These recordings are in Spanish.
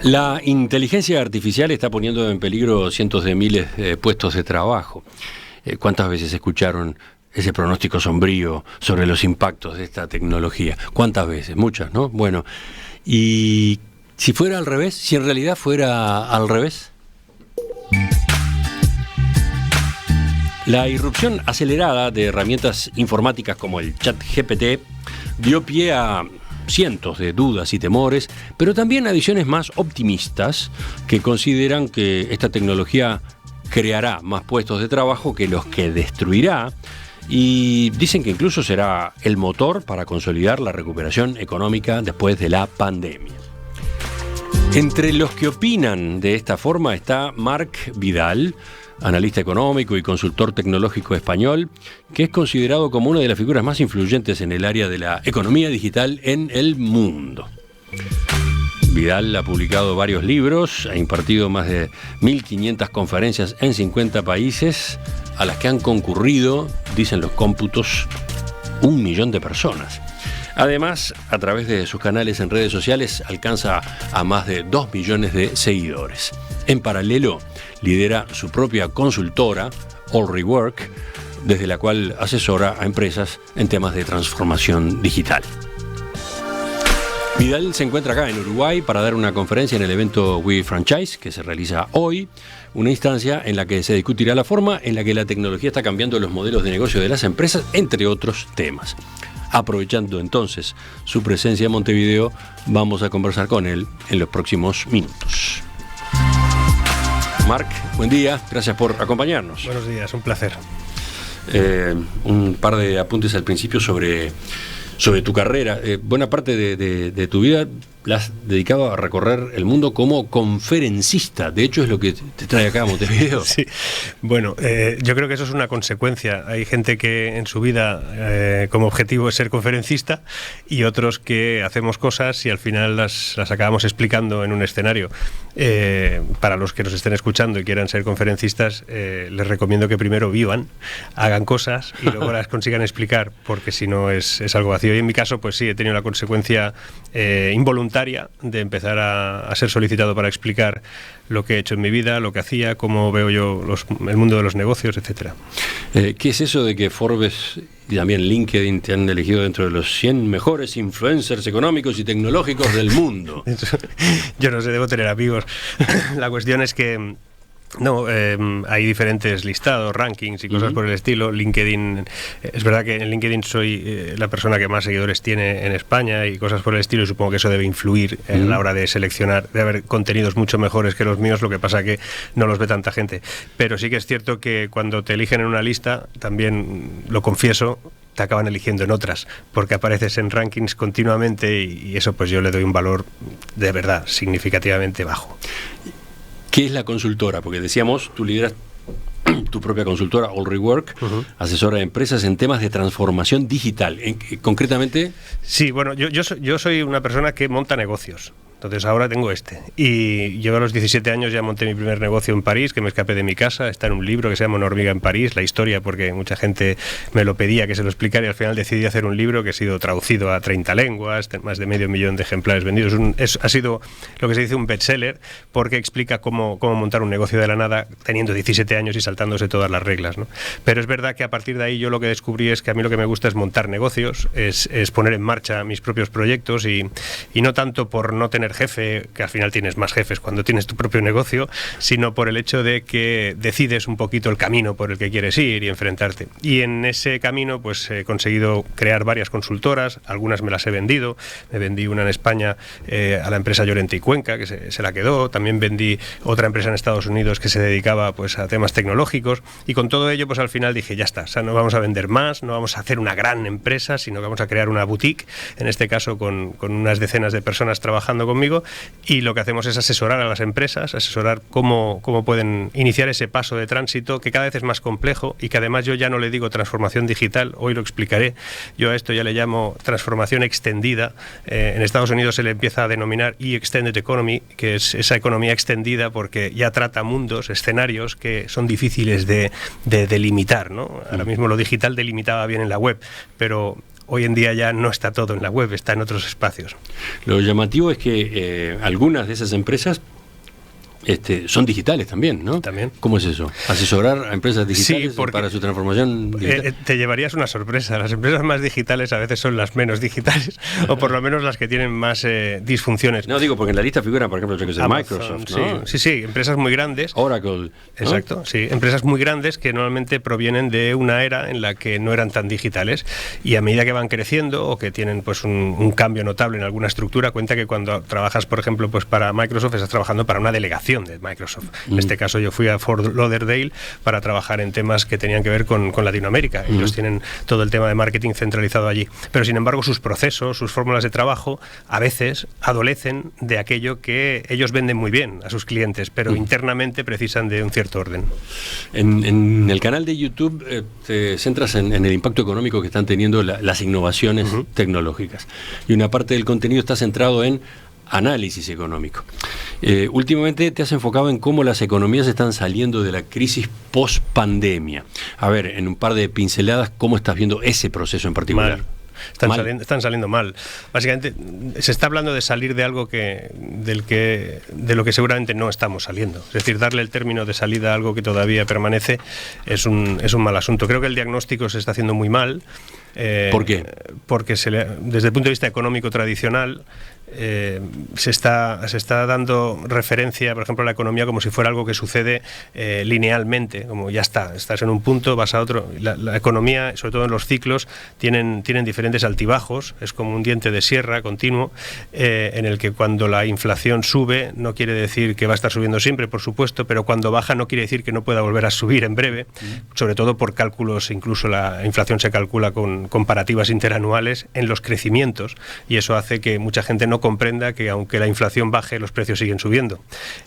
La inteligencia artificial está poniendo en peligro cientos de miles de puestos de trabajo. ¿Cuántas veces escucharon ese pronóstico sombrío sobre los impactos de esta tecnología? ¿Cuántas veces? Muchas, ¿no? Bueno, y si fuera al revés, si en realidad fuera al revés. La irrupción acelerada de herramientas informáticas como el ChatGPT dio pie a cientos de dudas y temores, pero también a visiones más optimistas que consideran que esta tecnología creará más puestos de trabajo que los que destruirá, y dicen que incluso será el motor para consolidar la recuperación económica después de la pandemia. Entre los que opinan de esta forma está Marc Vidal, analista económico y consultor tecnológico español, que es considerado como una de las figuras más influyentes en el área de la economía digital en el mundo. Vidal ha publicado varios libros, ha impartido más de 1.500 conferencias en 50 países, a las que han concurrido, dicen los cómputos, 1 millón de personas. Además, a través de sus canales en redes sociales, alcanza a más de 2 millones de seguidores. En paralelo, lidera su propia consultora, All Rework, desde la cual asesora a empresas en temas de transformación digital. Vidal se encuentra acá en Uruguay para dar una conferencia en el evento We Franchise, que se realiza hoy, una instancia en la que se discutirá la forma en la que la tecnología está cambiando los modelos de negocio de las empresas, entre otros temas. Aprovechando entonces su presencia en Montevideo, vamos a conversar con él en los próximos minutos. Marc, buen día, gracias por acompañarnos. Buenos días, un placer. Un par de apuntes al principio sobre tu carrera. Buena parte de tu vida la has dedicado a recorrer el mundo como conferencista. De hecho, es lo que te trae acá a Montevideo. Sí, bueno, yo creo que eso es una consecuencia. Hay gente que en su vida como objetivo es ser conferencista y otros que hacemos cosas y al final las acabamos explicando en un escenario. Para los que nos estén escuchando y quieran ser conferencistas, les recomiendo que primero vivan, hagan cosas y luego las consigan explicar, porque si no es algo vacío. Y en mi caso, pues sí, he tenido la consecuencia involuntaria de empezar a ser solicitado para explicar lo que he hecho en mi vida, lo que hacía, cómo veo yo el mundo de los negocios, etcétera. ¿Qué es eso de que Forbes y también LinkedIn te han elegido dentro de los 100 mejores influencers económicos y tecnológicos del mundo? Yo no sé, debo tener amigos. La cuestión es que no, hay diferentes listados, rankings y cosas por el estilo. LinkedIn, es verdad que en LinkedIn soy la persona que más seguidores tiene en España y cosas por el estilo, y supongo que eso debe influir a la hora de seleccionar, de haber contenidos mucho mejores que los míos, lo que pasa que no los ve tanta gente. Pero sí que es cierto que cuando te eligen en una lista, también lo confieso, te acaban eligiendo en otras, porque apareces en rankings continuamente y eso pues yo le doy un valor de verdad significativamente bajo. ¿Qué es la consultora? Porque decíamos, tú lideras tu propia consultora, All Rework, asesora a empresas en temas de transformación digital. Concretamente... Sí, bueno, yo soy una persona que monta negocios. Entonces ahora tengo y yo a los 17 años ya monté mi primer negocio en París, que me escapé de mi casa. Está en un libro que se llama Una hormiga en París, la historia, porque mucha gente me lo pedía que se lo explicara, y al final decidí hacer un libro que ha sido traducido a 30 lenguas, más de 500.000 de ejemplares vendidos. Ha sido lo que se dice un bestseller, porque explica cómo montar un negocio de la nada teniendo 17 años y saltándose todas las reglas, ¿no? Pero es verdad que a partir de ahí yo lo que descubrí es que a mí lo que me gusta es montar negocios, es poner en marcha mis propios proyectos y no tanto por no tener jefe, que al final tienes más jefes cuando tienes tu propio negocio, sino por el hecho de que decides un poquito el camino por el que quieres ir y enfrentarte. Y en ese camino pues he conseguido crear varias consultoras, algunas me las he vendido. Me vendí una en España a la empresa Llorente y Cuenca, que se la quedó. También vendí otra empresa en Estados Unidos que se dedicaba pues a temas tecnológicos, y con todo ello pues al final dije, ya está, o sea, no vamos a vender más, no vamos a hacer una gran empresa, sino que vamos a crear una boutique, en este caso con unas decenas de personas trabajando conmigo, y lo que hacemos es asesorar a las empresas, asesorar cómo pueden iniciar ese paso de tránsito, que cada vez es más complejo y que además yo ya no le digo transformación digital, hoy lo explicaré. Yo a esto ya le llamo transformación extendida. En Estados Unidos se le empieza a denominar E-Extended Economy, que es esa economía extendida, porque ya trata mundos, escenarios que son difíciles de delimitar, ¿no? Ahora mismo lo digital delimitaba bien en la web, pero hoy en día ya no está todo en la web, está en otros espacios. Lo llamativo es que algunas de esas empresas son digitales también, ¿no? También. ¿Cómo es eso? ¿Asesorar a empresas digitales Sí, para su transformación digital? Te llevarías una sorpresa. Las empresas más digitales a veces son las menos digitales, o por lo menos las que tienen más disfunciones. No, digo, porque en la lista figuran, por ejemplo, yo que sé, Amazon, Microsoft, ¿no? Sí, empresas muy grandes. Oracle, ¿no? Exacto, sí, empresas muy grandes que normalmente provienen de una era en la que no eran tan digitales, y a medida que van creciendo o que tienen pues un cambio notable en alguna estructura, cuenta que cuando trabajas, por ejemplo, pues para Microsoft, estás trabajando para una delegación de Microsoft. En este caso yo fui a Fort Lauderdale para trabajar en temas que tenían que ver con Latinoamérica. Ellos tienen todo el tema de marketing centralizado allí. Pero sin embargo sus procesos, sus fórmulas de trabajo a veces adolecen de aquello que ellos venden muy bien a sus clientes, pero internamente precisan de un cierto orden. En el canal de YouTube te centras en el impacto económico que están teniendo las innovaciones tecnológicas. Y una parte del contenido está centrado en análisis económico. Últimamente te has enfocado en cómo las economías están saliendo de la crisis post-pandemia. A ver, en un par de pinceladas, ¿cómo estás viendo ese proceso en particular? Mal. Están saliendo mal. Básicamente se está hablando de salir de algo de lo que seguramente no estamos saliendo. Es decir, darle el término de salida a algo que todavía permanece es un mal asunto. Creo que el diagnóstico se está haciendo muy mal. ¿Por qué? Porque desde el punto de vista económico tradicional se está dando referencia, por ejemplo, a la economía como si fuera algo que sucede linealmente, como ya estás en un punto, vas a otro. La economía, sobre todo en los ciclos, tienen diferentes altibajos, es como un diente de sierra continuo, en el que cuando la inflación sube no quiere decir que va a estar subiendo siempre, por supuesto, pero cuando baja no quiere decir que no pueda volver a subir en breve, sobre todo por cálculos, incluso la inflación se calcula con comparativas interanuales en los crecimientos, y eso hace que mucha gente no comprenda que aunque la inflación baje, los precios siguen subiendo,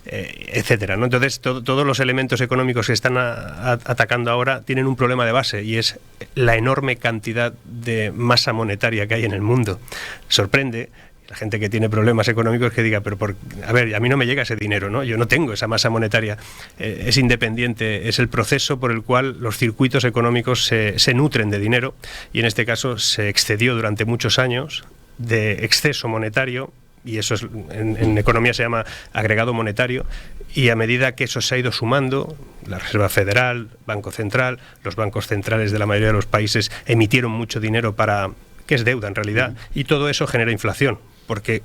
etcétera, ¿no? Entonces, todos los elementos económicos que están atacando ahora tienen un problema de base, y es la enorme cantidad de masa monetaria que hay en el mundo. Sorprende la gente que tiene problemas económicos que diga, pero a ver, a mí no me llega ese dinero, ¿no? Yo no tengo esa masa monetaria. Es independiente, es el proceso por el cual los circuitos económicos se nutren de dinero, y en este caso se excedió durante muchos años de exceso monetario, y eso en economía se llama agregado monetario, y a medida que eso se ha ido sumando, la Reserva Federal, Banco Central, los bancos centrales de la mayoría de los países emitieron mucho dinero que es deuda en realidad, y todo eso genera inflación, porque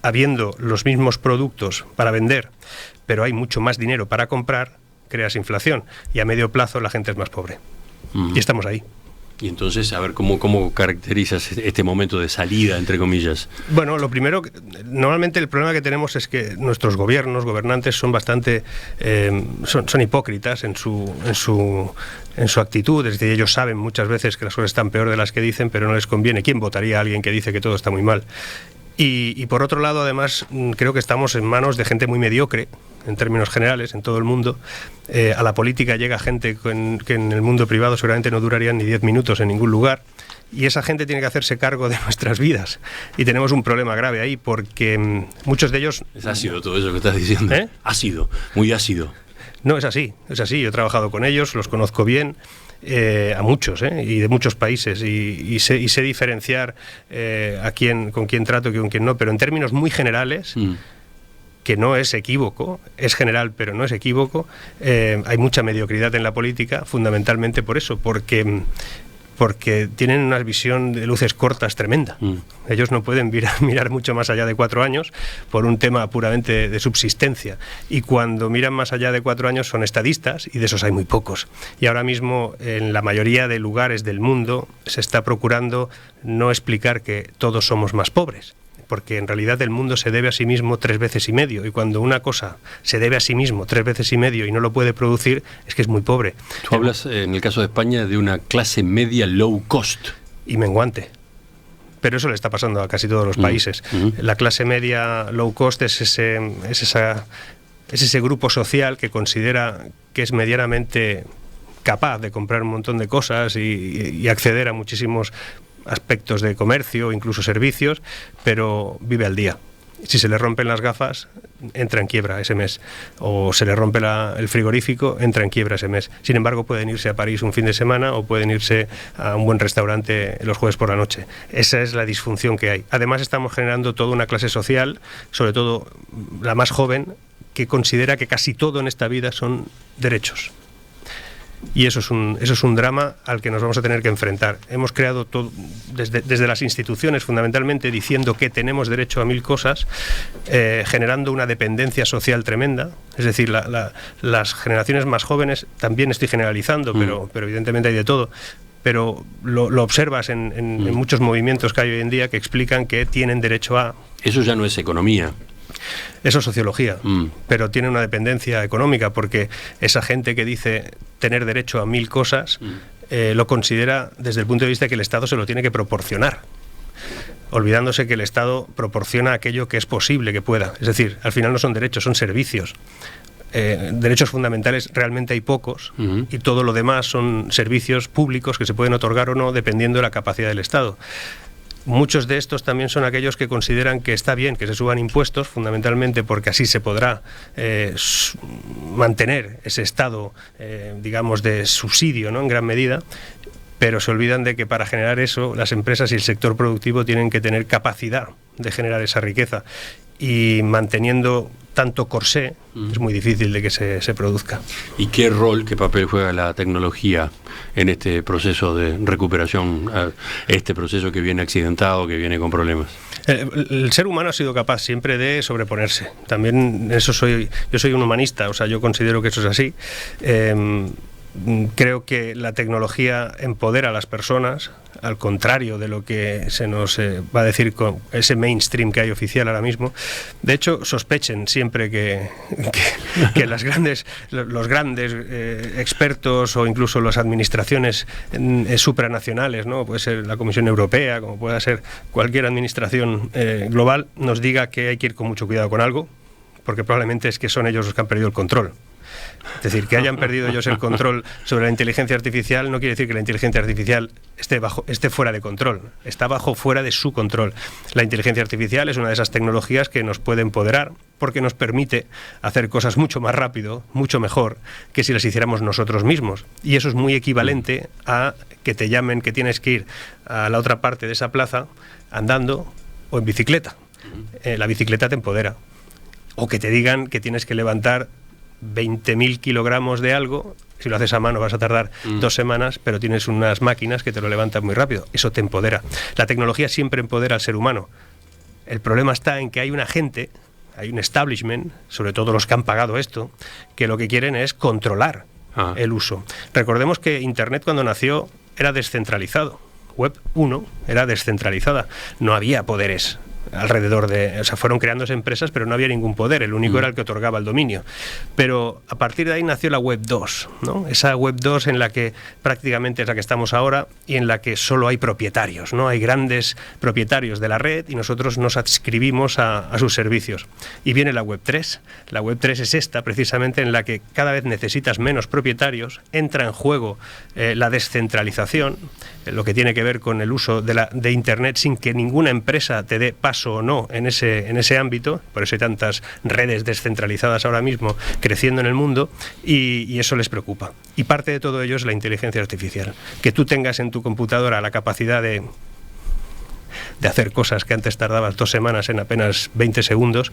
habiendo los mismos productos para vender, pero hay mucho más dinero para comprar, creas inflación, y a medio plazo la gente es más pobre. Y estamos ahí. Y entonces, a ver, ¿cómo caracterizas este momento de salida, entre comillas? Bueno, lo primero, normalmente el problema que tenemos es que nuestros gobernantes son bastante, son hipócritas en su actitud. Es decir, ellos saben muchas veces que las cosas están peor de las que dicen, pero no les conviene. ¿Quién votaría a alguien que dice que todo está muy mal? Y por otro lado, además, creo que estamos en manos de gente muy mediocre, en términos generales, en todo el mundo. A la política llega gente que en el mundo privado seguramente no durarían ni 10 minutos en ningún lugar, y esa gente tiene que hacerse cargo de nuestras vidas. Y tenemos un problema grave ahí, porque muchos de ellos... Es ácido todo eso que estás diciendo. Ácido, muy ácido. No, es así. Yo he trabajado con ellos, los conozco bien. A muchos, y de muchos países, y sé diferenciar con quién trato y con quién no, pero en términos muy generales, que no es equívoco, es general pero no es equívoco, hay mucha mediocridad en la política, fundamentalmente por eso, porque tienen una visión de luces cortas tremenda. Ellos no pueden mirar mucho más allá de 4 años por un tema puramente de subsistencia. Y cuando miran más allá de 4 años son estadistas, y de esos hay muy pocos. Y ahora mismo en la mayoría de lugares del mundo se está procurando no explicar que todos somos más pobres, porque en realidad el mundo se debe a sí mismo 3 veces y medio, y cuando una cosa se debe a sí mismo 3 veces y medio y no lo puede producir, es que es muy pobre. Tú hablas, en el caso de España, de una clase media low cost. Y menguante. Pero eso le está pasando a casi todos los países. La clase media low cost es ese grupo social que considera que es medianamente capaz de comprar un montón de cosas y acceder a muchísimos aspectos de comercio, incluso servicios, pero vive al día. Si se le rompen las gafas, entra en quiebra ese mes, o se le rompe el frigorífico, entra en quiebra ese mes. Sin embargo, pueden irse a París un fin de semana o pueden irse a un buen restaurante los jueves por la noche. Esa es la disfunción que hay. Además, estamos generando toda una clase social, sobre todo la más joven, que considera que casi todo en esta vida son derechos. Y eso es un drama al que nos vamos a tener que enfrentar. Hemos creado todo, desde las instituciones fundamentalmente, diciendo que tenemos derecho a 1000 cosas, generando una dependencia social tremenda. Es decir, las generaciones más jóvenes, también estoy generalizando, pero evidentemente hay de todo, pero lo observas en muchos movimientos que hay hoy en día que explican que tienen derecho a... Eso ya no es economía. Eso es sociología, pero tiene una dependencia económica, porque esa gente que dice tener derecho a 1000 cosas lo considera desde el punto de vista de que el Estado se lo tiene que proporcionar, olvidándose que el Estado proporciona aquello que es posible que pueda. Es decir, al final no son derechos, son servicios. Derechos fundamentales realmente hay pocos, y todo lo demás son servicios públicos que se pueden otorgar o no dependiendo de la capacidad del Estado. Muchos de estos también son aquellos que consideran que está bien que se suban impuestos, fundamentalmente porque así se podrá mantener ese estado, digamos, de subsidio, ¿no?, en gran medida, pero se olvidan de que para generar eso las empresas y el sector productivo tienen que tener capacidad de generar esa riqueza. Y manteniendo tanto corsé, es muy difícil de que se produzca. ¿Y qué rol, qué papel juega la tecnología en este proceso de recuperación, este proceso que viene accidentado, que viene con problemas? El ser humano ha sido capaz siempre de sobreponerse. También yo soy un humanista, o sea, yo considero que eso es así. Creo que la tecnología empodera a las personas, al contrario de lo que se nos va a decir con ese mainstream que hay oficial ahora mismo. De hecho, sospechen siempre que los grandes expertos o incluso las administraciones supranacionales, ¿no?, puede ser la Comisión Europea, como pueda ser cualquier administración global, nos diga que hay que ir con mucho cuidado con algo, porque probablemente es que son ellos los que han perdido el control. Es decir, que hayan perdido ellos el control sobre la inteligencia artificial no quiere decir que la inteligencia artificial esté fuera de control, está fuera de su control. La inteligencia artificial es una de esas tecnologías que nos puede empoderar porque nos permite hacer cosas mucho más rápido, mucho mejor que si las hiciéramos nosotros mismos. Y eso es muy equivalente a que te llamen que tienes que ir a la otra parte de esa plaza andando o en bicicleta. La bicicleta te empodera. O que te digan que tienes que levantar 20.000 kilogramos de algo, si lo haces a mano vas a tardar 2 semanas, pero tienes unas máquinas que te lo levantan muy rápido. Eso te empodera. La tecnología siempre empodera al ser humano. El problema está en que hay una gente, hay un establishment, sobre todo los que han pagado esto, que lo que quieren es controlar el uso. Recordemos que Internet, cuando nació, era descentralizado. Web 1 era descentralizada. No había poderes alrededor o sea, fueron creándose empresas, pero no había ningún poder, el único era el que otorgaba el dominio. Pero a partir de ahí nació la Web 2, ¿no? Esa Web 2 en la que prácticamente es la que estamos ahora y en la que solo hay propietarios, ¿no? Hay grandes propietarios de la red y nosotros nos adscribimos a sus servicios. Y viene la Web 3. La Web 3 es esta, precisamente, en la que cada vez necesitas menos propietarios, entra en juego la descentralización, lo que tiene que ver con el uso de Internet sin que ninguna empresa te dé paso o no en ese ámbito. Por eso hay tantas redes descentralizadas ahora mismo creciendo en el mundo, y eso les preocupa. Y parte de todo ello es la inteligencia artificial. Que tú tengas en tu computadora la capacidad de hacer cosas que antes tardabas 2 semanas en apenas 20 segundos,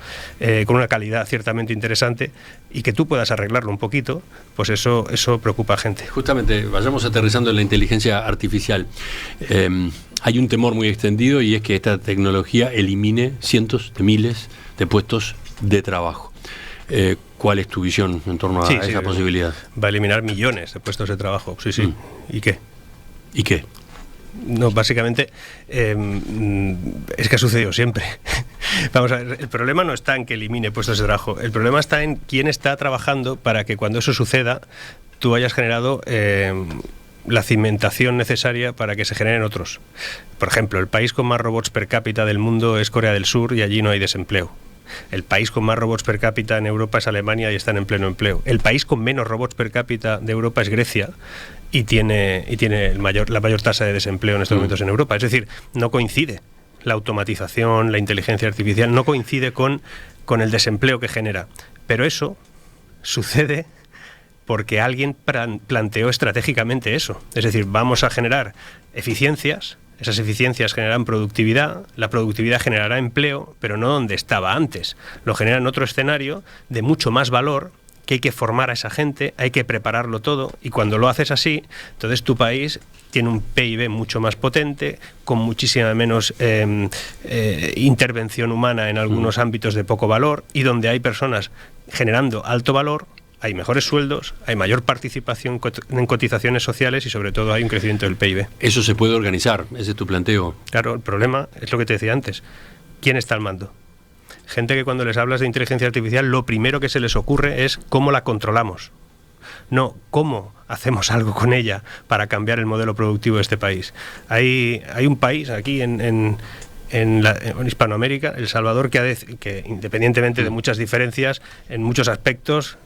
con una calidad ciertamente interesante, y que tú puedas arreglarlo un poquito, pues eso preocupa a gente. Justamente, vayamos aterrizando en la inteligencia artificial. Hay un temor muy extendido, y es que esta tecnología elimine cientos de miles de puestos de trabajo. ¿Cuál es tu visión en torno a esa posibilidad? Va a eliminar millones de puestos de trabajo, sí. ¿Y qué? ¿Y qué? No, básicamente es que ha sucedido siempre. Vamos a ver, el problema no está en que elimine puestos de trabajo, el problema está en quién está trabajando para que cuando eso suceda tú hayas generado la cimentación necesaria para que se generen otros. Por ejemplo, el país con más robots per cápita del mundo es Corea del Sur y allí no hay desempleo. El país con más robots per cápita en Europa es Alemania y están en pleno empleo. El país con menos robots per cápita de Europa es Grecia y tiene la mayor tasa de desempleo en estos momentos en Europa. Es decir, no coincide la automatización, la inteligencia artificial, no coincide con con el desempleo que genera. Pero eso sucede porque alguien planteó estratégicamente eso. Es decir, vamos a generar eficiencias, esas eficiencias generarán productividad, la productividad generará empleo, pero no donde estaba antes. Lo genera en otro escenario de mucho más valor, que hay que formar a esa gente, hay que prepararlo todo, y cuando lo haces así, entonces tu país tiene un PIB mucho más potente, con muchísima menos intervención humana en algunos ámbitos de poco valor, y donde hay personas generando alto valor, hay mejores sueldos, hay mayor participación en cotizaciones sociales y sobre todo hay un crecimiento del PIB. Eso se puede organizar, ese es tu planteo. Claro, el problema es lo que te decía antes. ¿Quién está al mando? Gente que cuando les hablas de inteligencia artificial lo primero que se les ocurre es cómo la controlamos. No, cómo hacemos algo con ella para cambiar el modelo productivo de este país. Hay un país aquí en Hispanoamérica, El Salvador, que independientemente de muchas diferencias, en muchos aspectos...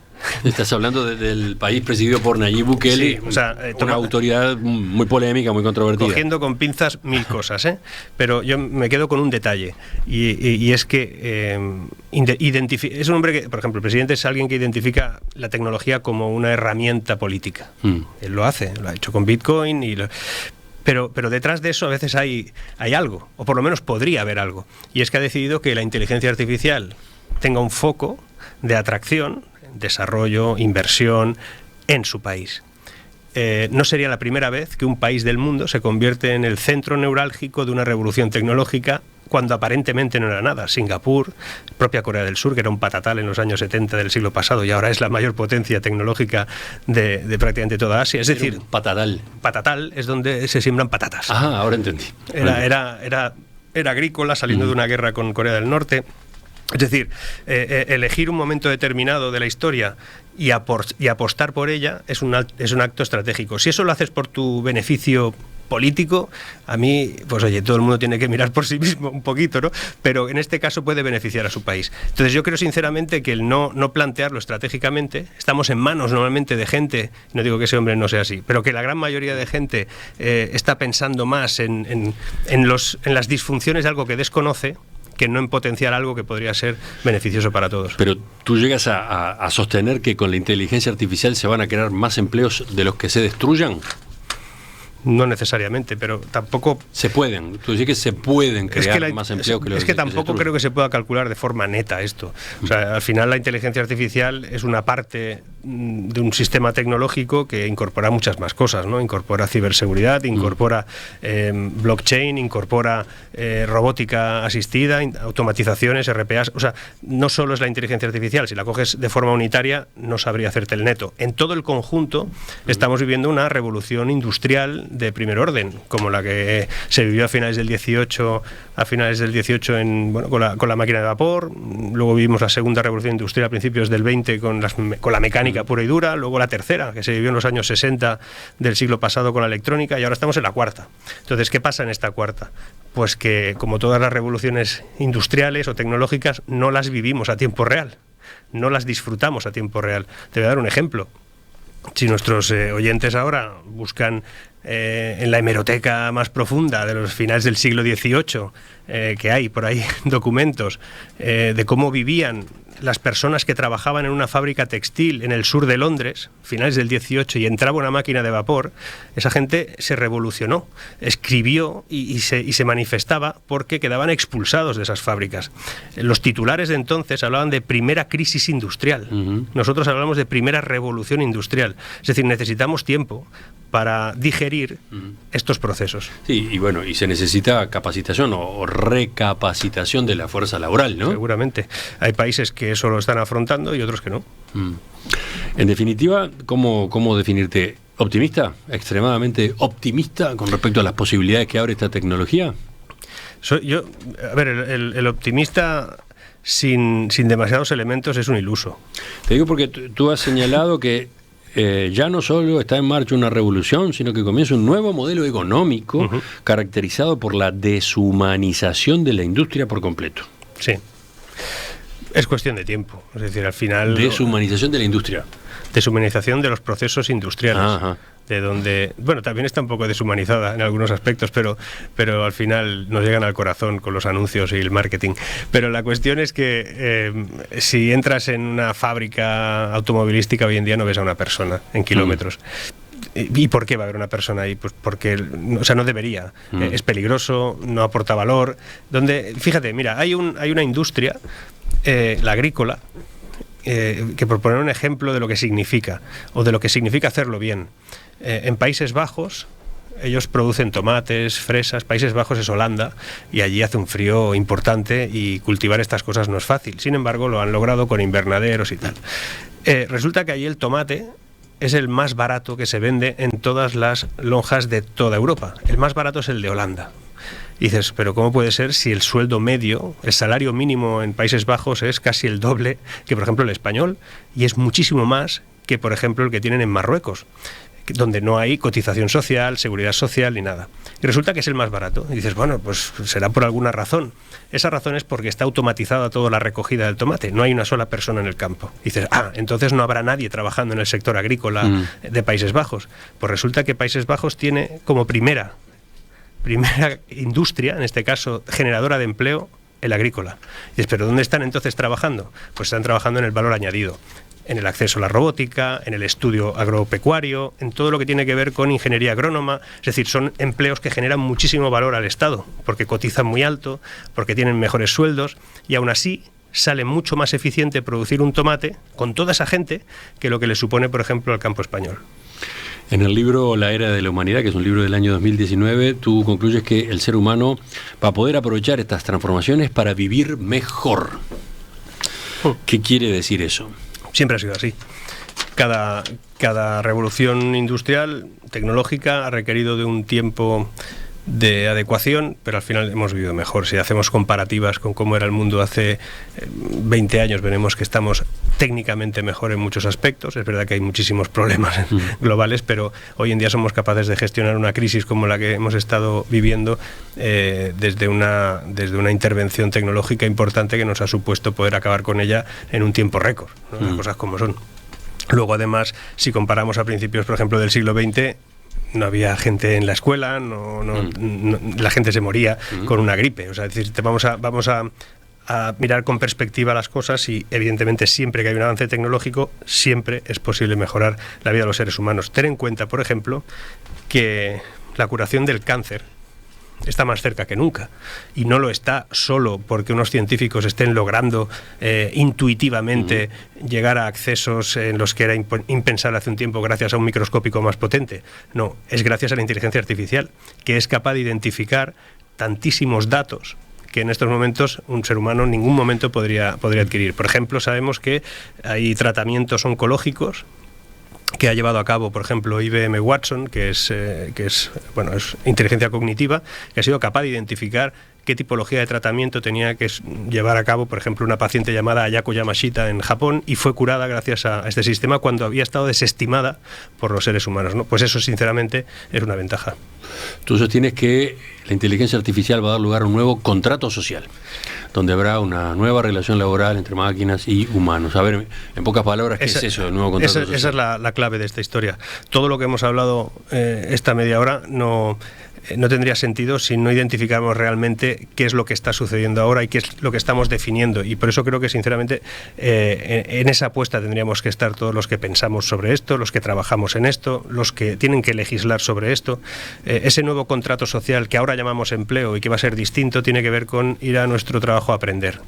Estás hablando del país presidido por Nayib Bukele, sí, o sea, una autoridad muy polémica, muy controvertida. Cogiendo con pinzas mil cosas, pero yo me quedo con un detalle, y es que es un hombre que, por ejemplo, el presidente es alguien que identifica la tecnología como una herramienta política. Él lo hace, lo ha hecho con Bitcoin, pero detrás de eso a veces hay algo, o por lo menos podría haber algo, y es que ha decidido que la inteligencia artificial tenga un foco de atracción, desarrollo, inversión en su país. No sería la primera vez que un país del mundo se convierte en el centro neurálgico de una revolución tecnológica cuando aparentemente no era nada. Singapur, propia Corea del Sur, que era un patatal en los años 70 del siglo pasado y ahora es la mayor potencia tecnológica de prácticamente toda Asia. Es decir, patatal es donde se siembran patatas. Ah, ahora entendí. Era agrícola, saliendo de una guerra con Corea del Norte. Es decir, elegir un momento determinado de la historia y apostar por ella es un acto estratégico. Si eso lo haces por tu beneficio político, a mí, pues oye, todo el mundo tiene que mirar por sí mismo un poquito, ¿no? Pero en este caso puede beneficiar a su país. Entonces yo creo sinceramente que el no plantearlo estratégicamente, estamos en manos normalmente de gente, no digo que ese hombre no sea así, pero que la gran mayoría de gente está pensando más en las disfunciones de algo que desconoce, que no en potenciar algo que podría ser beneficioso para todos. Pero tú llegas a sostener que con la inteligencia artificial se van a crear más empleos de los que se destruyan. No necesariamente, pero tampoco... Se pueden, tú dices que se pueden crear más empleos que los que Es que tampoco creo que se pueda calcular de forma neta esto. O sea, al final la inteligencia artificial es una parte de un sistema tecnológico que incorpora muchas más cosas, ¿no? Incorpora ciberseguridad, incorpora blockchain, incorpora robótica asistida, automatizaciones, RPAs... O sea, no solo es la inteligencia artificial, si la coges de forma unitaria no sabría hacerte el neto. En todo el conjunto estamos viviendo una revolución industrial de primer orden, como la que se vivió a finales del 18 con la máquina de vapor. Luego vivimos la segunda revolución industrial a principios del 20 con la mecánica pura y dura, luego la tercera, que se vivió en los años 60 del siglo pasado con la electrónica, y ahora estamos en la cuarta. Entonces, ¿qué pasa en esta cuarta? Pues que, como todas las revoluciones industriales o tecnológicas, no las vivimos a tiempo real, no las disfrutamos a tiempo real. Te voy a dar un ejemplo. Si nuestros oyentes ahora buscan en la hemeroteca más profunda de los finales del siglo XVIII, que hay por ahí documentos de cómo vivían las personas que trabajaban en una fábrica textil en el sur de Londres, finales del 18, y entraba una máquina de vapor, esa gente se revolucionó, escribió y se manifestaba porque quedaban expulsados de esas fábricas. Los titulares de entonces hablaban de primera crisis industrial. Nosotros hablamos de primera revolución industrial. Es decir, necesitamos tiempo para digerir estos procesos. Sí, y bueno, y se necesita capacitación o recapacitación de la fuerza laboral, ¿no? Seguramente. Hay países que eso lo están afrontando y otros que no. En definitiva, ¿cómo definirte? ¿Optimista? ¿Extremadamente optimista con respecto a las posibilidades que abre esta tecnología? El optimista sin demasiados elementos es un iluso. Te digo porque tú has señalado que ya no solo está en marcha una revolución, sino que comienza un nuevo modelo económico caracterizado por la deshumanización de la industria por completo. Sí. Es cuestión de tiempo. Es decir, al final... Deshumanización de la industria. Deshumanización de los procesos industriales. de donde, bueno, también está un poco deshumanizada en algunos aspectos, pero al final nos llegan al corazón con los anuncios y el marketing. Pero la cuestión es que si entras en una fábrica automovilística hoy en día no ves a una persona en kilómetros. ¿Y por qué va a haber una persona ahí? Pues porque, o sea, no debería. Es peligroso, no aporta valor. Fíjate, mira, hay una industria, la agrícola, que por poner un ejemplo de lo que significa, o de lo que significa hacerlo bien. En Países Bajos, ellos producen tomates, fresas. Países Bajos es Holanda, y allí hace un frío importante y cultivar estas cosas no es fácil. Sin embargo, lo han logrado con invernaderos y tal. Resulta que allí el tomate es el más barato que se vende en todas las lonjas de toda Europa. El más barato es el de Holanda. Y dices, pero ¿cómo puede ser si el sueldo medio, el salario mínimo en Países Bajos es casi el doble que, por ejemplo, el español, y es muchísimo más que, por ejemplo, el que tienen en Marruecos, donde no hay cotización social, seguridad social ni nada? Y resulta que es el más barato. Y dices, bueno, pues será por alguna razón. Esa razón es porque está automatizada toda la recogida del tomate. No hay una sola persona en el campo. Y dices, entonces no habrá nadie trabajando en el sector agrícola de Países Bajos. Pues resulta que Países Bajos tiene como primera industria, en este caso generadora de empleo, el agrícola. Y dices, ¿pero dónde están entonces trabajando? Pues están trabajando en el valor añadido, en el acceso a la robótica, en el estudio agropecuario, en todo lo que tiene que ver con ingeniería agrónoma. Es decir, son empleos que generan muchísimo valor al Estado, porque cotizan muy alto, porque tienen mejores sueldos, y aún así sale mucho más eficiente producir un tomate con toda esa gente que lo que le supone, por ejemplo, al campo español. En el libro La Era de la Humanidad, que es un libro del año 2019, tú concluyes que el ser humano va a poder aprovechar estas transformaciones para vivir mejor. ¿Qué quiere decir eso? Siempre ha sido así. Cada revolución industrial, tecnológica, ha requerido de un tiempo de adecuación, pero al final hemos vivido mejor. Si hacemos comparativas con cómo era el mundo hace 20 años, veremos que estamos técnicamente mejor en muchos aspectos. Es verdad que hay muchísimos problemas globales, pero hoy en día somos capaces de gestionar una crisis como la que hemos estado viviendo desde una intervención tecnológica importante que nos ha supuesto poder acabar con ella en un tiempo récord, ¿no? Las cosas como son. Luego, además, si comparamos a principios, por ejemplo, del siglo XX, no había gente en la escuela, la gente se moría con una gripe. O sea, es decir, vamos a mirar con perspectiva las cosas, y evidentemente siempre que hay un avance tecnológico, siempre es posible mejorar la vida de los seres humanos. Ten en cuenta, por ejemplo, que la curación del cáncer está más cerca que nunca, y no lo está solo porque unos científicos estén logrando intuitivamente llegar a accesos en los que era impensable hace un tiempo gracias a un microscópico más potente. No, es gracias a la inteligencia artificial, que es capaz de identificar tantísimos datos que en estos momentos un ser humano en ningún momento podría adquirir. Por ejemplo, sabemos que hay tratamientos oncológicos que ha llevado a cabo, por ejemplo, IBM Watson, que es inteligencia cognitiva, que ha sido capaz de identificar qué tipología de tratamiento tenía que llevar a cabo, por ejemplo, una paciente llamada Ayako Yamashita en Japón, y fue curada gracias a este sistema cuando había estado desestimada por los seres humanos, ¿no? Pues eso, sinceramente, es una ventaja. Tú sostienes que la inteligencia artificial va a dar lugar a un nuevo contrato social, donde habrá una nueva relación laboral entre máquinas y humanos. A ver, en pocas palabras, ¿qué es eso del nuevo contrato social? Esa es la clave de esta historia. Todo lo que hemos hablado esta media hora no tendría sentido si no identificáramos realmente qué es lo que está sucediendo ahora y qué es lo que estamos definiendo. Y por eso creo que, sinceramente, en esa apuesta tendríamos que estar todos los que pensamos sobre esto, los que trabajamos en esto, los que tienen que legislar sobre esto. Ese nuevo contrato social que ahora llamamos empleo y que va a ser distinto, tiene que ver con ir a nuestro trabajo a aprender.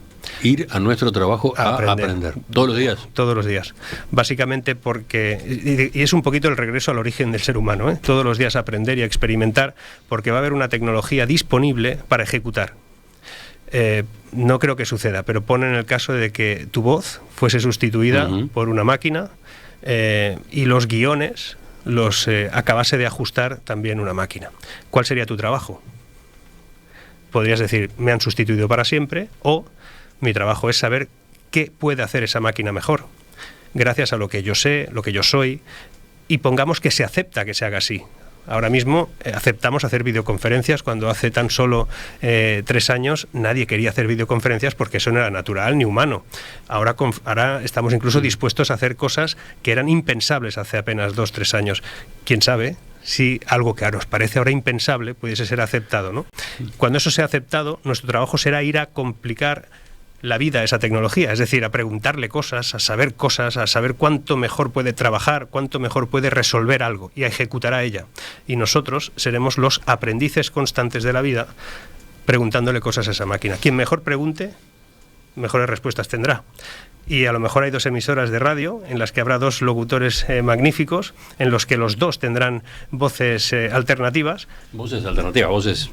Ir a nuestro trabajo a aprender. ¿Todos los días? Todos los días. Básicamente porque, y es un poquito el regreso al origen del ser humano, ¿eh? Todos los días aprender y a experimentar, porque va a haber una tecnología disponible para ejecutar. No creo que suceda, pero pone en el caso de que tu voz fuese sustituida por una máquina y los guiones los acabase de ajustar también una máquina. ¿Cuál sería tu trabajo? Podrías decir, me han sustituido para siempre, o mi trabajo es saber qué puede hacer esa máquina mejor, gracias a lo que yo sé, lo que yo soy, y pongamos que se acepta que se haga así. Ahora mismo aceptamos hacer videoconferencias cuando hace tan solo 3 años nadie quería hacer videoconferencias porque eso no era natural ni humano. Ahora estamos incluso dispuestos a hacer cosas que eran impensables hace apenas 2-3 años. ¿Quién sabe si algo que nos parece ahora impensable pudiese ser aceptado, ¿no? Cuando eso sea aceptado, nuestro trabajo será ir a complicar la vida a esa tecnología, es decir, a preguntarle cosas, a saber cuánto mejor puede trabajar, cuánto mejor puede resolver algo y a ejecutar a ella. Y nosotros seremos los aprendices constantes de la vida preguntándole cosas a esa máquina. Quien mejor pregunte, mejores respuestas tendrá. Y a lo mejor hay 2 emisoras de radio en las que habrá 2 locutores magníficos, en los que los 2 tendrán voces alternativas. Voces alternativas, voces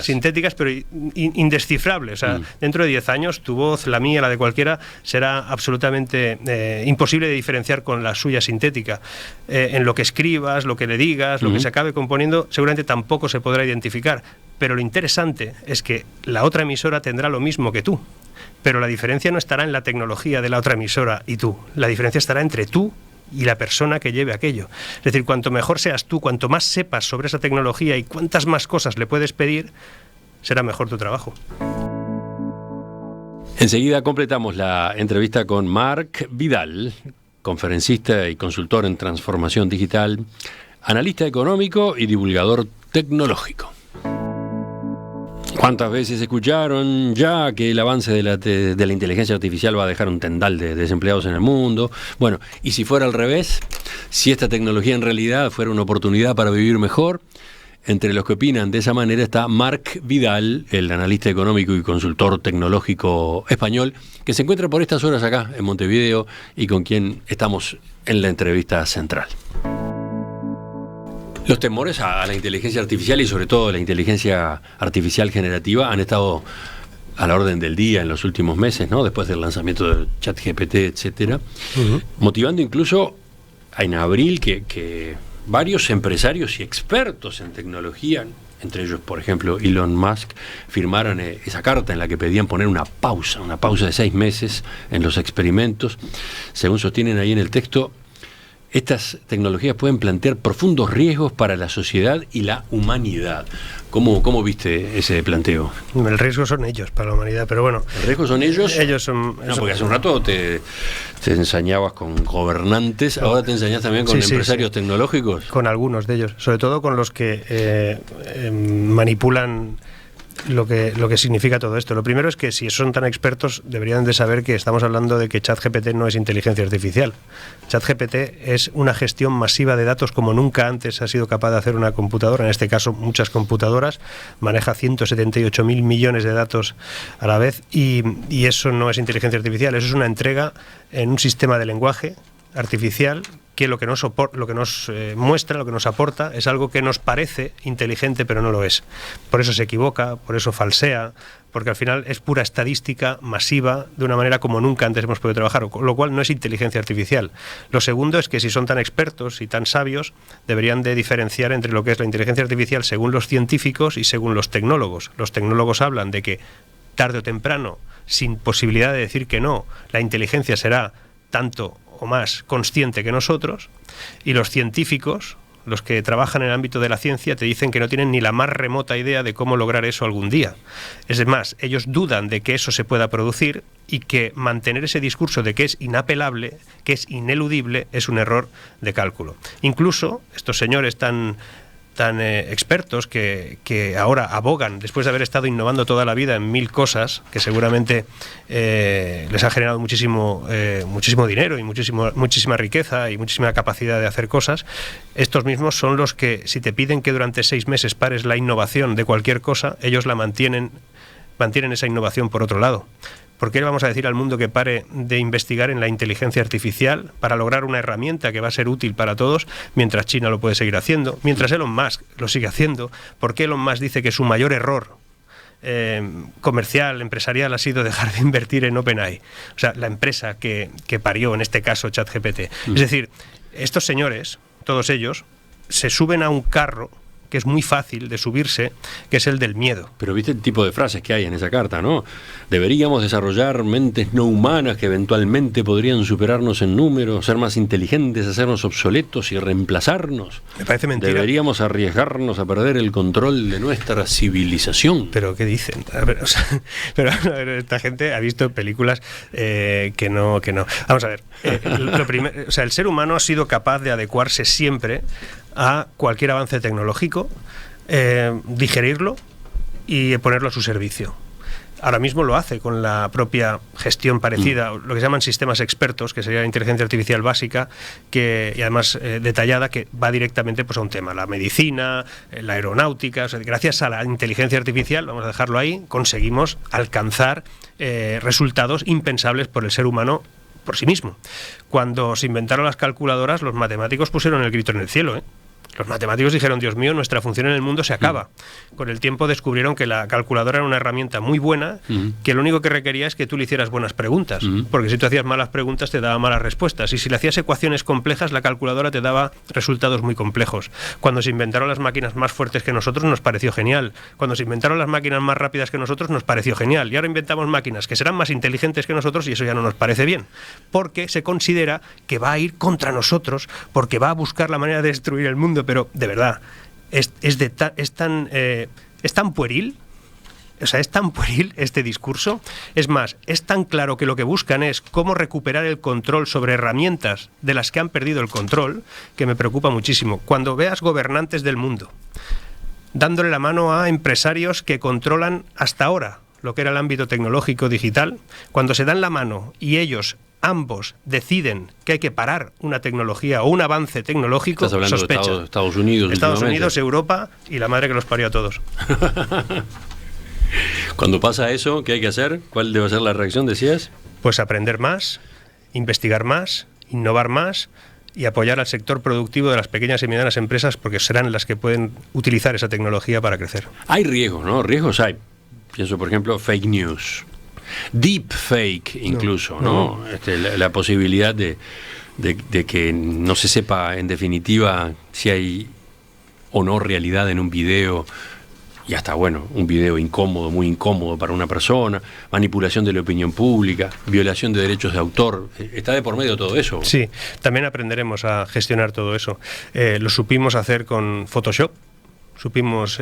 sintéticas, pero indescifrables. O sea, dentro de 10 años, tu voz, la mía, la de cualquiera, será absolutamente imposible de diferenciar con la suya sintética. En lo que escribas, lo que le digas, lo que se acabe componiendo, seguramente tampoco se podrá identificar. Pero lo interesante es que la otra emisora tendrá lo mismo que tú. Pero la diferencia no estará en la tecnología de la otra emisora y tú. La diferencia estará entre tú y la persona que lleve aquello. Es decir, cuanto mejor seas tú, cuanto más sepas sobre esa tecnología y cuantas más cosas le puedes pedir, será mejor tu trabajo. Enseguida completamos la entrevista con Marc Vidal, conferencista y consultor en transformación digital, analista económico y divulgador tecnológico. ¿Cuántas veces escucharon ya que el avance de la inteligencia artificial va a dejar un tendal de desempleados en el mundo? Bueno, y si fuera al revés, si esta tecnología en realidad fuera una oportunidad para vivir mejor, entre los que opinan de esa manera está Marc Vidal, el analista económico y consultor tecnológico español, que se encuentra por estas horas acá en Montevideo y con quien estamos en la entrevista central. Los temores a la inteligencia artificial y sobre todo la inteligencia artificial generativa han estado a la orden del día en los últimos meses, ¿no? Después del lanzamiento del ChatGPT, etcétera, motivando incluso en abril que varios empresarios y expertos en tecnología, entre ellos, por ejemplo, Elon Musk, firmaran esa carta en la que pedían poner una pausa de 6 meses en los experimentos. Según sostienen ahí en el texto, estas tecnologías pueden plantear profundos riesgos para la sociedad y la humanidad. ¿Cómo viste ese planteo? El riesgo son ellos para la humanidad, pero bueno. ¿El riesgo son ellos? Ellos son... No, porque hace un rato te ensañabas con gobernantes, ahora te ensañas también con empresarios tecnológicos. Con algunos de ellos, sobre todo con los que manipulan lo que significa todo esto. Lo primero es que si son tan expertos deberían de saber que estamos hablando de que ChatGPT no es inteligencia artificial. ChatGPT es una gestión masiva de datos como nunca antes ha sido capaz de hacer una computadora, en este caso muchas computadoras, maneja 178.000 millones de datos a la vez y eso no es inteligencia artificial, eso es una entrega en un sistema de lenguaje artificial que lo que nos muestra, lo que nos aporta es algo que nos parece inteligente pero no lo es. Por eso se equivoca, por eso falsea, porque al final es pura estadística masiva de una manera como nunca antes hemos podido trabajar, lo cual no es inteligencia artificial. Lo segundo es que si son tan expertos y tan sabios, deberían de diferenciar entre lo que es la inteligencia artificial según los científicos y según los tecnólogos. Los tecnólogos hablan de que tarde o temprano, sin posibilidad de decir que no, la inteligencia será tanto o más consciente que nosotros, y los científicos, los que trabajan en el ámbito de la ciencia, te dicen que no tienen ni la más remota idea de cómo lograr eso algún día. Es más, ellos dudan de que eso se pueda producir y que mantener ese discurso de que es inapelable, que es ineludible, es un error de cálculo. Incluso estos señores tan expertos que ahora abogan, después de haber estado innovando toda la vida en 1000 cosas, que seguramente les ha generado muchísimo dinero y muchísima riqueza y muchísima capacidad de hacer cosas, estos mismos son los que, si te piden que durante 6 meses pares la innovación de cualquier cosa, ellos la mantienen esa innovación por otro lado. ¿Por qué le vamos a decir al mundo que pare de investigar en la inteligencia artificial para lograr una herramienta que va a ser útil para todos, mientras China lo puede seguir haciendo, mientras Elon Musk lo sigue haciendo? ¿Por qué Elon Musk dice que su mayor error comercial, empresarial, ha sido dejar de invertir en OpenAI? O sea, la empresa que parió, en este caso, ChatGPT. Es decir, estos señores, todos ellos, se suben a un carro que es muy fácil de subirse, que es el del miedo. Pero viste el tipo de frases que hay en esa carta, ¿no? Deberíamos desarrollar mentes no humanas que eventualmente podrían superarnos en número, ser más inteligentes, hacernos obsoletos y reemplazarnos. Me parece mentira. Deberíamos arriesgarnos a perder el control de nuestra civilización. ¿Pero qué dicen? A ver, pero a ver, esta gente ha visto películas que no. Vamos a ver. El ser humano ha sido capaz de adecuarse siempre a cualquier avance tecnológico, digerirlo y ponerlo a su servicio. Ahora mismo lo hace con la propia gestión parecida, lo que se llaman sistemas expertos, que sería la inteligencia artificial básica, y además detallada, que va directamente pues, a un tema, la medicina, la aeronáutica. O sea, gracias a la inteligencia artificial, vamos a dejarlo ahí, conseguimos alcanzar resultados impensables por el ser humano por sí mismo. Cuando se inventaron las calculadoras, los matemáticos pusieron el grito en el cielo, Los matemáticos dijeron, Dios mío, nuestra función en el mundo se acaba. Con el tiempo descubrieron que la calculadora era una herramienta muy buena, que lo único que requería es que tú le hicieras buenas preguntas, porque si tú hacías malas preguntas te daba malas respuestas, y si le hacías ecuaciones complejas, la calculadora te daba resultados muy complejos. Cuando se inventaron las máquinas más fuertes que nosotros, nos pareció genial. Cuando se inventaron las máquinas más rápidas que nosotros, nos pareció genial. Y ahora inventamos máquinas que serán más inteligentes que nosotros, y eso ya no nos parece bien, porque se considera que va a ir contra nosotros, porque va a buscar la manera de destruir el mundo. Pero, de verdad, es tan pueril, o sea, es tan pueril este discurso. Es más, es tan claro que lo que buscan es cómo recuperar el control sobre herramientas de las que han perdido el control, que me preocupa muchísimo. Cuando veas gobernantes del mundo dándole la mano a empresarios que controlan hasta ahora lo que era el ámbito tecnológico digital, cuando se dan la mano y ellos ambos deciden que hay que parar una tecnología o un avance tecnológico, estás hablando sospecha. de Estados Unidos. Estados Unidos, Europa y la madre que los parió a todos. Cuando pasa eso, ¿qué hay que hacer? ¿Cuál debe ser la reacción, decías? Pues aprender más, investigar más, innovar más y apoyar al sector productivo de las pequeñas y medianas empresas, porque serán las que pueden utilizar esa tecnología para crecer. Hay riesgos, ¿no? Riesgos hay. Pienso, por ejemplo, fake news. Deep fake incluso, ¿no? La posibilidad de que no se sepa en definitiva si hay o no realidad en un video, y hasta, bueno, un video incómodo, muy incómodo para una persona, manipulación de la opinión pública, violación de derechos de autor. Está de por medio todo eso. Sí, también aprenderemos a gestionar todo eso. Lo supimos hacer con Photoshop. Supimos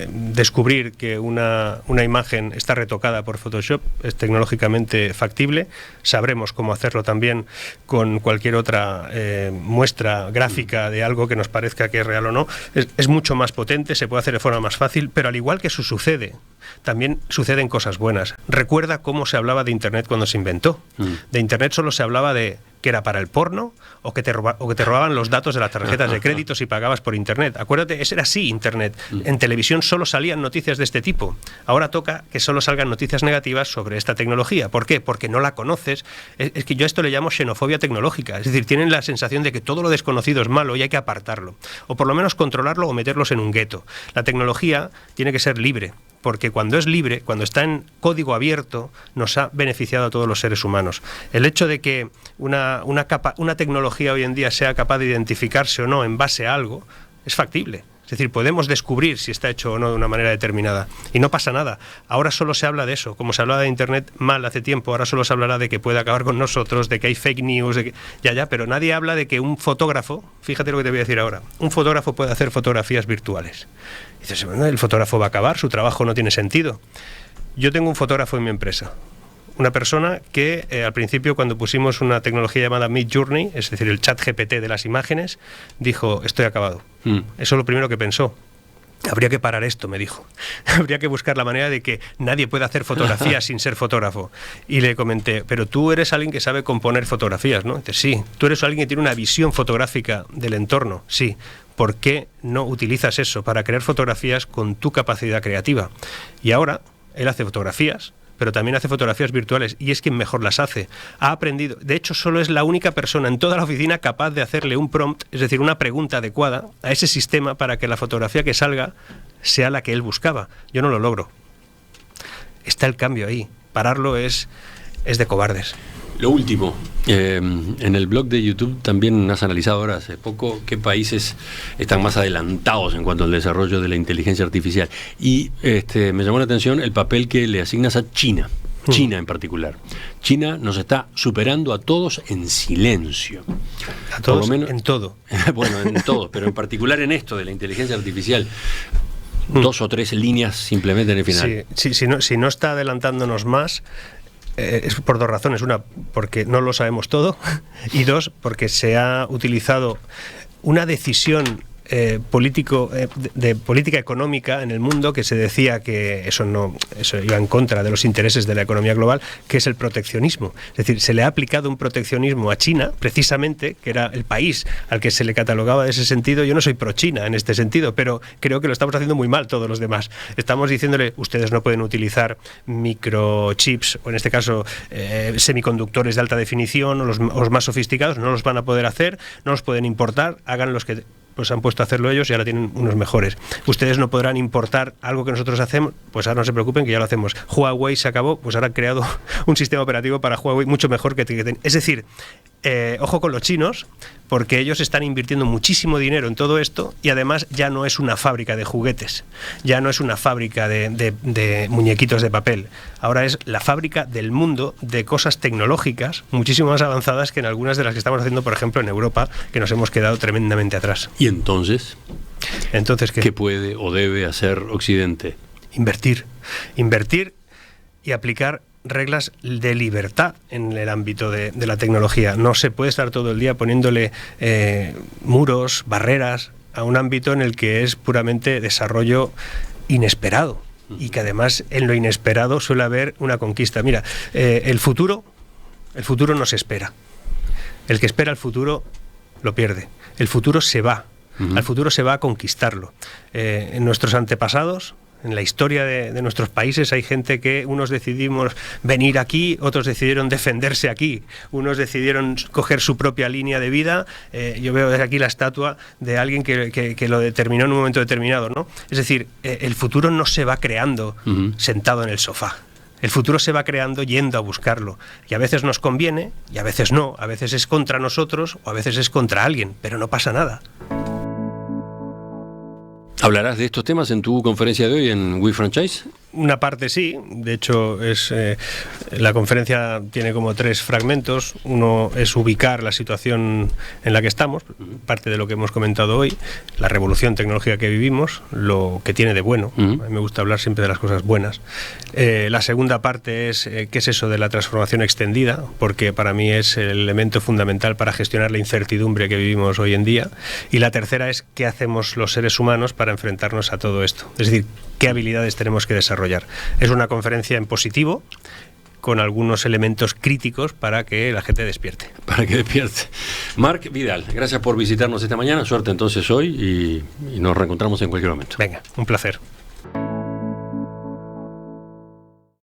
descubrir que una imagen está retocada por Photoshop, es tecnológicamente factible. Sabremos cómo hacerlo también con cualquier otra muestra gráfica de algo que nos parezca que es real o no. Es mucho más potente, se puede hacer de forma más fácil, pero al igual que eso sucede, también suceden cosas buenas. Recuerda cómo se hablaba de Internet cuando se inventó. De Internet solo se hablaba de que era para el porno o que te robaban los datos de las tarjetas de crédito si pagabas por Internet. Acuérdate, ese era así Internet. En televisión solo salían noticias de este tipo. Ahora toca que solo salgan noticias negativas sobre esta tecnología. ¿Por qué? Porque no la conoces. Es que yo a esto le llamo xenofobia tecnológica. Es decir, tienen la sensación de que todo lo desconocido es malo y hay que apartarlo. O por lo menos controlarlo o meterlos en un gueto. La tecnología tiene que ser libre, porque cuando es libre, cuando está en código abierto, nos ha beneficiado a todos los seres humanos. El hecho de que una tecnología hoy en día sea capaz de identificarse o no en base a algo, es factible. Es decir, podemos descubrir si está hecho o no de una manera determinada. Y no pasa nada. Ahora solo se habla de eso. Como se hablaba de Internet mal hace tiempo, ahora solo se hablará de que puede acabar con nosotros, de que hay fake news, de que... pero nadie habla de que un fotógrafo, fíjate lo que te voy a decir ahora, un fotógrafo puede hacer fotografías virtuales. Y dices, bueno, el fotógrafo va a acabar, su trabajo no tiene sentido. Yo tengo un fotógrafo en mi empresa. Una persona que al principio, cuando pusimos una tecnología llamada Midjourney, es decir, el chat GPT de las imágenes, dijo, estoy acabado. Eso es lo primero que pensó. Habría que parar esto, me dijo. Habría que buscar la manera de que nadie pueda hacer fotografías sin ser fotógrafo. Y le comenté, pero tú eres alguien que sabe componer fotografías, ¿no? Dice, sí. ¿Tú eres alguien que tiene una visión fotográfica del entorno? Sí. ¿Por qué no utilizas eso para crear fotografías con tu capacidad creativa? Y ahora, él hace fotografías, pero también hace fotografías virtuales, y es quien mejor las hace. Ha aprendido, de hecho solo es la única persona en toda la oficina capaz de hacerle un prompt, es decir, una pregunta adecuada a ese sistema para que la fotografía que salga sea la que él buscaba. Yo no lo logro. Está el cambio ahí. Pararlo es de cobardes. Lo último, en el blog de YouTube también has analizado ahora hace poco qué países están más adelantados en cuanto al desarrollo de la inteligencia artificial. Y me llamó la atención el papel que le asignas a China. China en particular. China nos está superando a todos en silencio. A todos, por lo menos, en todo. Bueno, en todo, pero en particular en esto de la inteligencia artificial. 2 o 3 líneas simplemente en el final. Sí, si no está adelantándonos más, es por 2 razones. Una, porque no lo sabemos todo, y 2, porque se ha utilizado una decisión de política económica en el mundo, que se decía que eso iba en contra de los intereses de la economía global, que es el proteccionismo. Es decir, se le ha aplicado un proteccionismo a China, precisamente, que era el país al que se le catalogaba de ese sentido. Yo no soy pro China en este sentido, pero creo que lo estamos haciendo muy mal todos los demás. Estamos diciéndole, ustedes no pueden utilizar microchips, o en este caso semiconductores de alta definición, o los más sofisticados, no los van a poder hacer, no los pueden importar, hagan los que pues han puesto a hacerlo ellos y ahora tienen unos mejores. Ustedes no podrán importar algo que nosotros hacemos, pues ahora no se preocupen que ya lo hacemos. Huawei se acabó, pues ahora han creado un sistema operativo para Huawei mucho mejor que es decir, ojo con los chinos, porque ellos están invirtiendo muchísimo dinero en todo esto y además ya no es una fábrica de juguetes, ya no es una fábrica de muñequitos de papel, ahora es la fábrica del mundo de cosas tecnológicas muchísimo más avanzadas que en algunas de las que estamos haciendo, por ejemplo, en Europa, que nos hemos quedado tremendamente atrás. ¿Y entonces ¿qué puede o debe hacer Occidente? Invertir y aplicar reglas de libertad en el ámbito de la tecnología. No se puede estar todo el día poniéndole muros, barreras a un ámbito en el que es puramente desarrollo inesperado y que además en lo inesperado suele haber una conquista. Mira, el futuro no se espera. El que espera el futuro lo pierde. El futuro se va. Al futuro se va a conquistarlo. En nuestros antepasados, en la historia de nuestros países, hay gente que unos decidimos venir aquí, otros decidieron defenderse aquí, unos decidieron coger su propia línea de vida. Yo veo desde aquí la estatua de alguien que lo determinó en un momento determinado, ¿no? Es decir, el futuro no se va creando sentado en el sofá. El futuro se va creando yendo a buscarlo. Y a veces nos conviene, y a veces no. A veces es contra nosotros, o a veces es contra alguien, pero no pasa nada. ¿Hablarás de estos temas en tu conferencia de hoy en WeFranchise? Una parte sí, de hecho la conferencia tiene como 3 fragmentos. Uno es ubicar la situación en la que estamos, parte de lo que hemos comentado hoy, la revolución tecnológica que vivimos, lo que tiene de bueno. A mí me gusta hablar siempre de las cosas buenas. La segunda parte es qué es eso de la transformación extendida, porque para mí es el elemento fundamental para gestionar la incertidumbre que vivimos hoy en día. Y la tercera es qué hacemos los seres humanos para enfrentarnos a todo esto. Es decir, qué habilidades tenemos que desarrollar. Es una conferencia en positivo, con algunos elementos críticos para que la gente despierte. Para que despierte. Marc Vidal, gracias por visitarnos esta mañana. Suerte entonces hoy y nos reencontramos en cualquier momento. Venga, un placer.